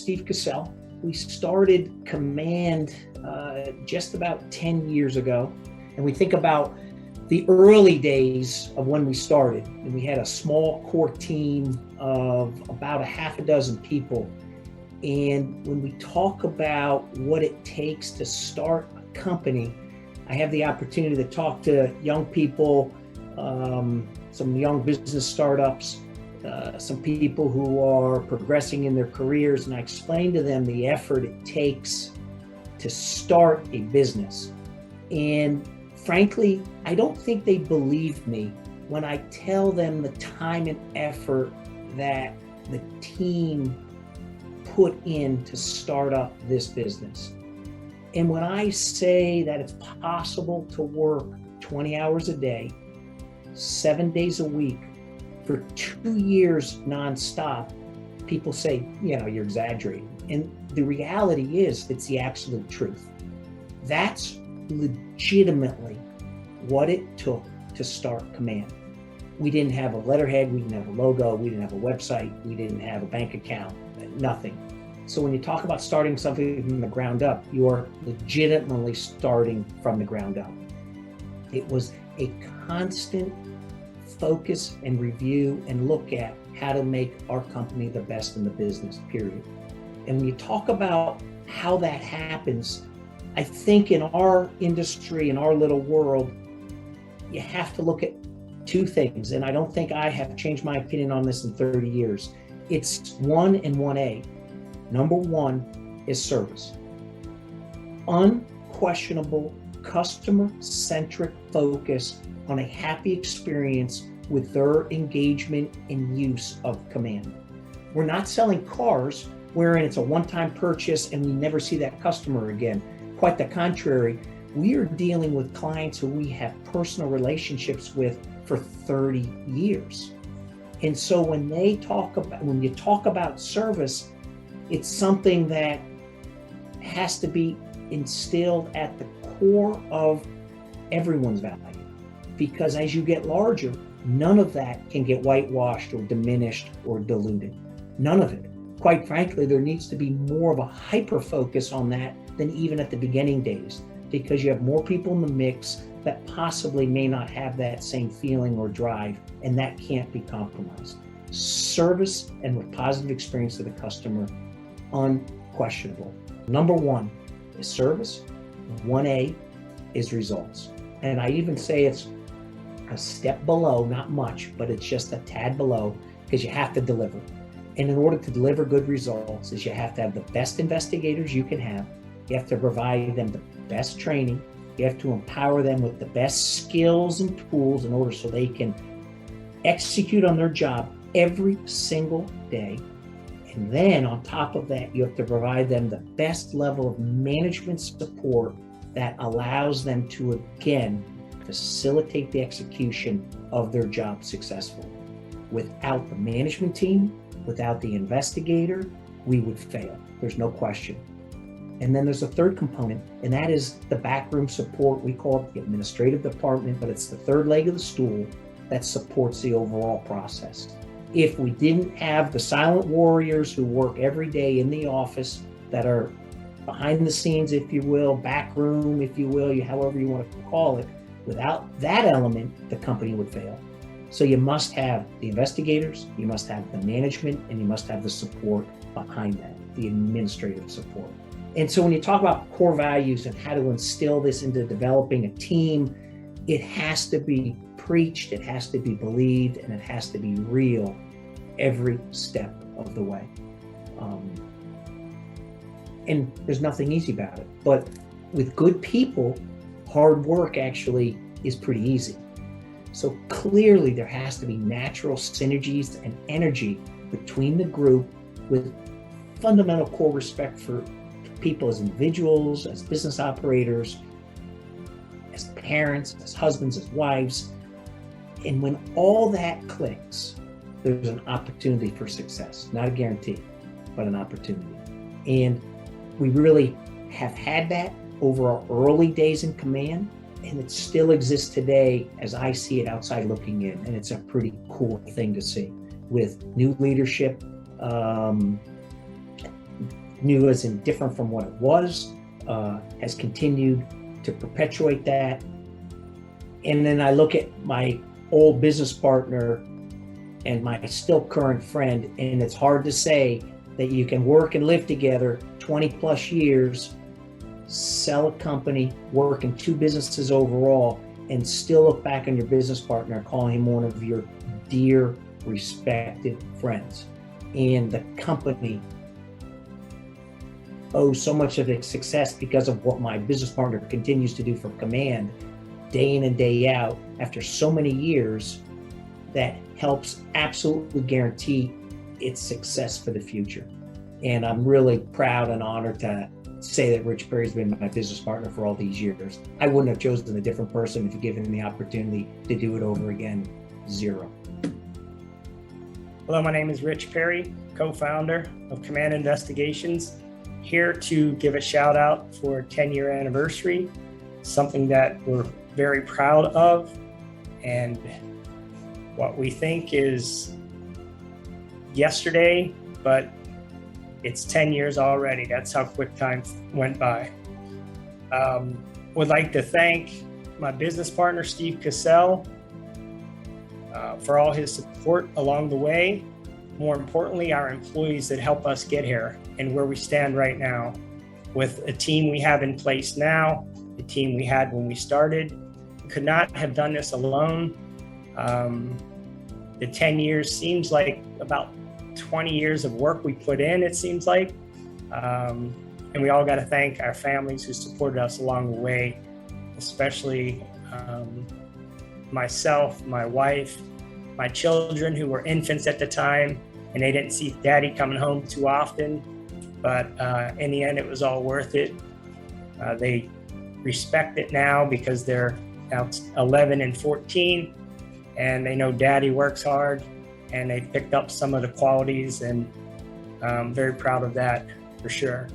Steve Cassell. We started Command just about 10 years ago. And we think about the early days of when we started. And we had a small core team of about a half a dozen people. And when we talk about what it takes to start a company, I have the opportunity to talk to young people, some young business startups, some people who are progressing in their careers, and I explain to them the effort it takes to start a business. And frankly, I don't think they believe me when I tell them the time and effort that the team put in to start up this business. And when I say that it's possible to work 20 hours a day, 7 days a week, for 2 years nonstop, people say, you're exaggerating. And the reality is, it's the absolute truth. That's legitimately what it took to start Command. We didn't have a letterhead, we didn't have a logo, we didn't have a website, we didn't have a bank account, nothing. So when you talk about starting something from the ground up, you are legitimately starting from the ground up. It was a constant focus and review and look at how to make our company the best in the business, period. And when you talk about how that happens, I think in our industry, in our little world, you have to look at two things. And I don't think I have changed my opinion on this in 30 years. It's 1 and 1A. Number one is service. Unquestionable customer-centric focus on a happy experience with their engagement and use of Command. We're not selling cars wherein it's a one-time purchase and we never see that customer again. Quite the contrary, we are dealing with clients who we have personal relationships with for 30 years. And so when you talk about service, it's something that has to be instilled at the core of everyone's value. Because as you get larger, none of that can get whitewashed or diminished or diluted. None of it. Quite frankly, there needs to be more of a hyper focus on that than even at the beginning days, because you have more people in the mix that possibly may not have that same feeling or drive, and that can't be compromised. Service and with positive experience to the customer, unquestionable. Number one is service. 1A is results. And I even say it's a step below, not much, but it's just a tad below, because you have to deliver. And in order to deliver good results is you have to have the best investigators you can have. You have to provide them the best training. You have to empower them with the best skills and tools in order so they can execute on their job every single day. And then on top of that, you have to provide them the best level of management support that allows them to, again, facilitate the execution of their job successfully. Without the management team, without the investigator, we would fail. There's no question. And then there's a third component, and that is the backroom support. We call it the administrative department, but it's the third leg of the stool that supports the overall process. If we didn't have the silent warriors who work every day in the office that are behind the scenes, if you will, back room, if you will, however you want to call it, without that element, the company would fail. So you must have the investigators, you must have the management, and you must have the support behind that, the administrative support. And so when you talk about core values and how to instill this into developing a team, it has to be preached, it has to be believed, and it has to be real every step of the way. And there's nothing easy about it. But with good people, hard work actually is pretty easy. So clearly there has to be natural synergies and energy between the group with fundamental core respect for people as individuals, as business operators, as parents, as husbands, as wives. And when all that clicks, there's an opportunity for success. Not a guarantee, but an opportunity. And we really have had that over our early days in Command, and it still exists today as I see it outside looking in. And it's a pretty cool thing to see with new leadership, new as in different from what it was, has continued to perpetuate that. And then I look at my old business partner and my still current friend, and it's hard to say that you can work and live together 20 plus years, sell a company, work in 2 businesses overall, and still look back on your business partner and call him one of your dear, respected friends. And the company owes so much of its success because of what my business partner continues to do for Command day in and day out after so many years, that helps absolutely guarantee its success for the future. And I'm really proud and honored to say that Rich Perri's been my business partner for all these years. I wouldn't have chosen a different person if you given me the opportunity to do it over again. 0. Hello, my name is Rich Perri, co-founder of Command Investigations, here to give a shout out for 10-year anniversary, something that we're very proud of, and what we think is yesterday, but it's 10 years already. That's how quick time went by. Would like to thank my business partner, Steve Cassell, for all his support along the way. More importantly, our employees that help us get here and where we stand right now. With a team we have in place now, the team we had when we started, we could not have done this alone. The 10 years seems like about 20 years of work we put in, it seems like. And we all got to thank our families who supported us along the way, especially myself, my wife, my children who were infants at the time, and they didn't see Daddy coming home too often. But in the end, it was all worth it. They respect it now because they're now 11 and 14, and they know Daddy works hard, and they picked up some of the qualities, and I'm very proud of that for sure.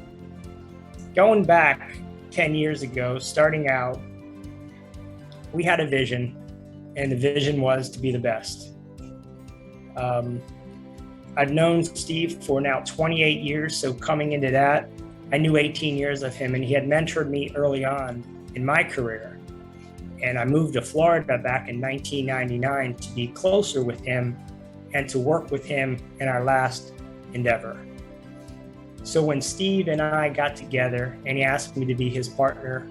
Going back 10 years ago, starting out, we had a vision, and the vision was to be the best. I've known Steve for now 28 years, so coming into that, I knew 18 years of him, and he had mentored me early on in my career. And I moved to Florida back in 1999 to be closer with him and to work with him in our last endeavor. So when Steve and I got together and he asked me to be his partner,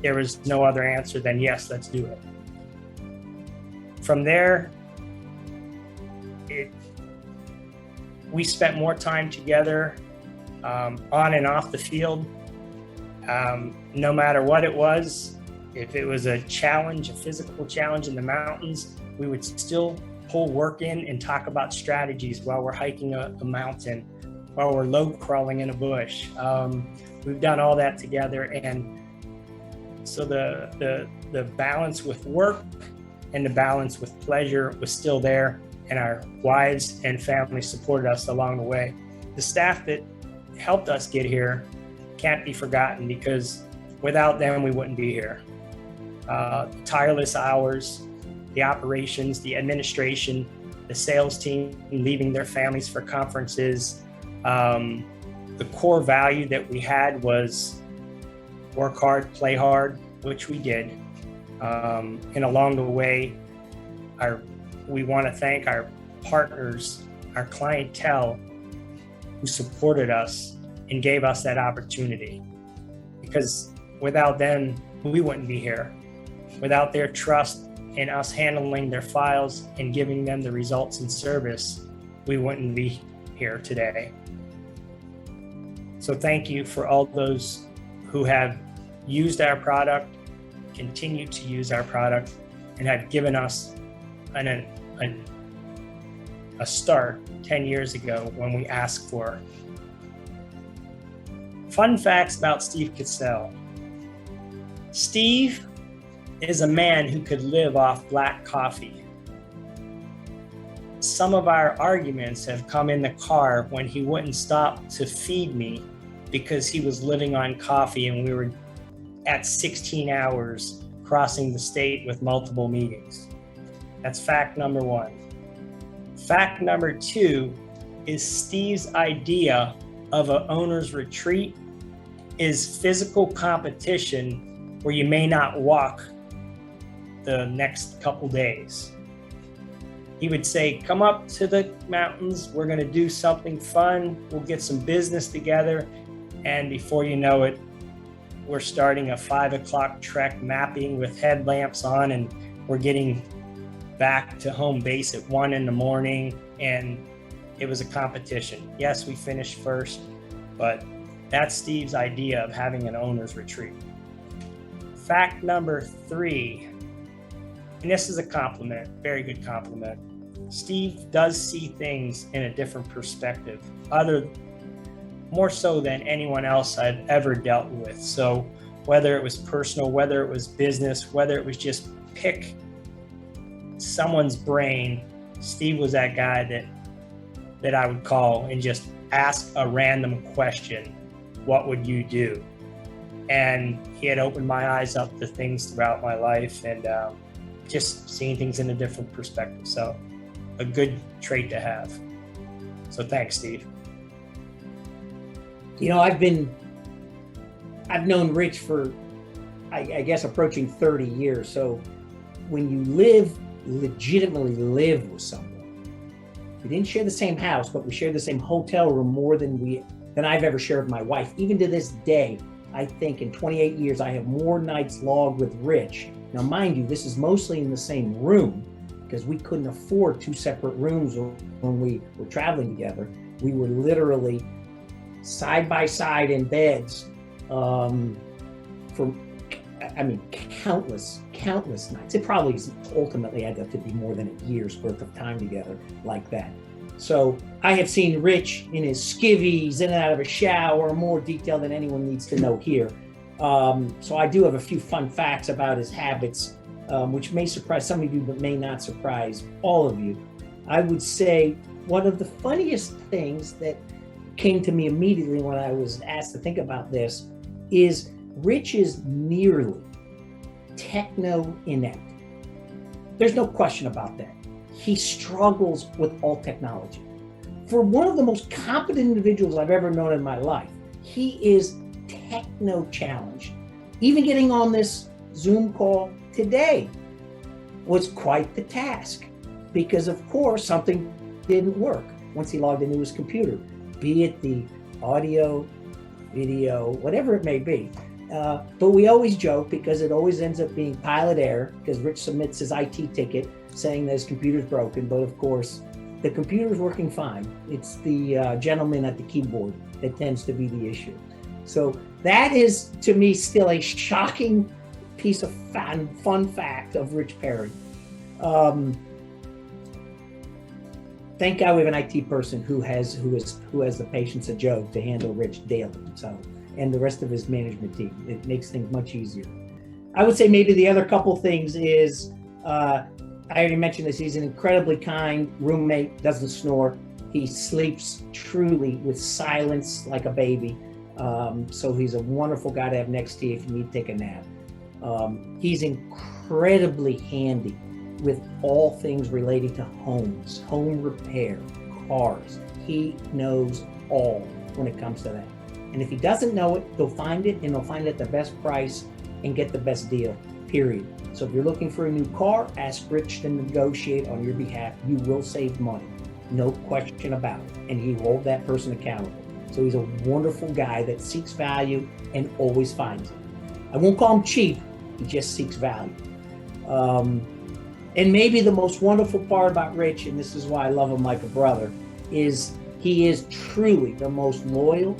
there was no other answer than yes, let's do it. From there, we spent more time together on and off the field. No matter what it was, if it was a challenge, a physical challenge in the mountains, we would still pull work in and talk about strategies while we're hiking a mountain, while we're load crawling in a bush. We've done all that together, and so the balance with work and the balance with pleasure was still there, and our wives and family supported us along the way. The staff that helped us get here can't be forgotten, because without them, we wouldn't be here. Tireless hours, the operations, the administration, the sales team leaving their families for conferences. The core value that we had was work hard, play hard, which we did. And along the way, we want to thank our partners, our clientele who supported us and gave us that opportunity. Because without them, we wouldn't be here. Without their trust in us handling their files and giving them the results and service, we wouldn't be here today. So thank you for all those who have used our product, continue to use our product, and have given us a start 10 years ago when we asked for. Fun facts about Steve Cassell. Steve is a man who could live off black coffee. Some of our arguments have come in the car when he wouldn't stop to feed me because he was living on coffee, and we were at 16 hours crossing the state with multiple meetings. That's fact number one. Fact number two is Steve's idea of an owner's retreat is physical competition where you may not walk the next couple days. He would say, come up to the mountains, we're going to do something fun, we'll get some business together, and before you know it, we're starting a 5 o'clock trek mapping with headlamps on, and we're getting back to home base at 1 in the morning, and it was a competition. Yes, we finished first, but that's Steve's idea of having an owner's retreat. Fact number 3, and this is a compliment, very good compliment. Steve does see things in a different perspective, more so than anyone else I've ever dealt with. So whether it was personal, whether it was business, whether it was just pick someone's brain, Steve was that guy that I would call and just ask a random question. What would you do? And he had opened my eyes up to things throughout my life, and just seeing things in a different perspective. So a good trait to have. So thanks, Steve. You know, I've known Rich for, I guess, approaching 30 years. So when you legitimately live with someone, we didn't share the same house, but we shared the same hotel room more than I've ever shared with my wife. Even to this day, I think in 28 years, I have more nights logged with Rich. Now, mind you, this is mostly in the same room because we couldn't afford 2 separate rooms when we were traveling together. We were literally side by side in beds for countless nights. It probably ultimately ended up to be more than a year's worth of time together like that. So I have seen Rich in his skivvies, in and out of a shower, more detail than anyone needs to know here. So I do have a few fun facts about his habits, which may surprise some of you, but may not surprise all of you. I would say one of the funniest things that came to me immediately when I was asked to think about this is Rich is nearly techno inept. There's no question about that. He struggles with all technology. For one of the most competent individuals I've ever known in my life, he is techno challenged. Even getting on this Zoom call today was quite the task because, of course, something didn't work once he logged into his computer, be it the audio, video, whatever it may be. But we always joke because it always ends up being pilot error because Rich submits his IT ticket saying that his computer's broken, but of course, the computer's working fine. It's the gentleman at the keyboard that tends to be the issue. So that is, to me, still a shocking piece of fun fact of Rich Perri. Thank God we have an IT person who has the patience of Job to handle Rich daily. So, and the rest of his management team. It makes things much easier. I would say maybe the other couple things is, I already mentioned this, he's an incredibly kind roommate, doesn't snore. He sleeps truly with silence like a baby. So he's a wonderful guy to have next to you if you need to take a nap. He's incredibly handy with all things relating to homes, home repair, cars. He knows all when it comes to that. And if he doesn't know it, he'll find it, and he'll find it at the best price and get the best deal, period. So if you're looking for a new car, ask Rich to negotiate on your behalf. You will save money, no question about it. And he will hold that person accountable. So he's a wonderful guy that seeks value and always finds it. I won't call him cheap, he just seeks value. And maybe the most wonderful part about Rich, and this is why I love him like a brother, is he is truly the most loyal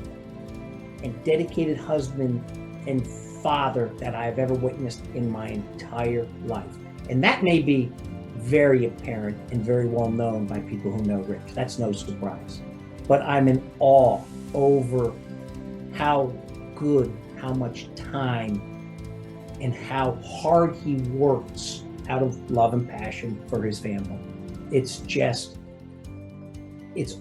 and dedicated husband and father that I've ever witnessed in my entire life. And that may be very apparent and very well known by people who know Rich. That's no surprise. But I'm in awe over how good, how much time, and how hard he works out of love and passion for his family. It's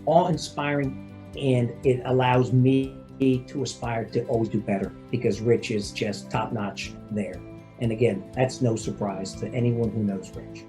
awe-inspiring, and it allows me to aspire to always do better because Rich is just top-notch there. And again, that's no surprise to anyone who knows Rich.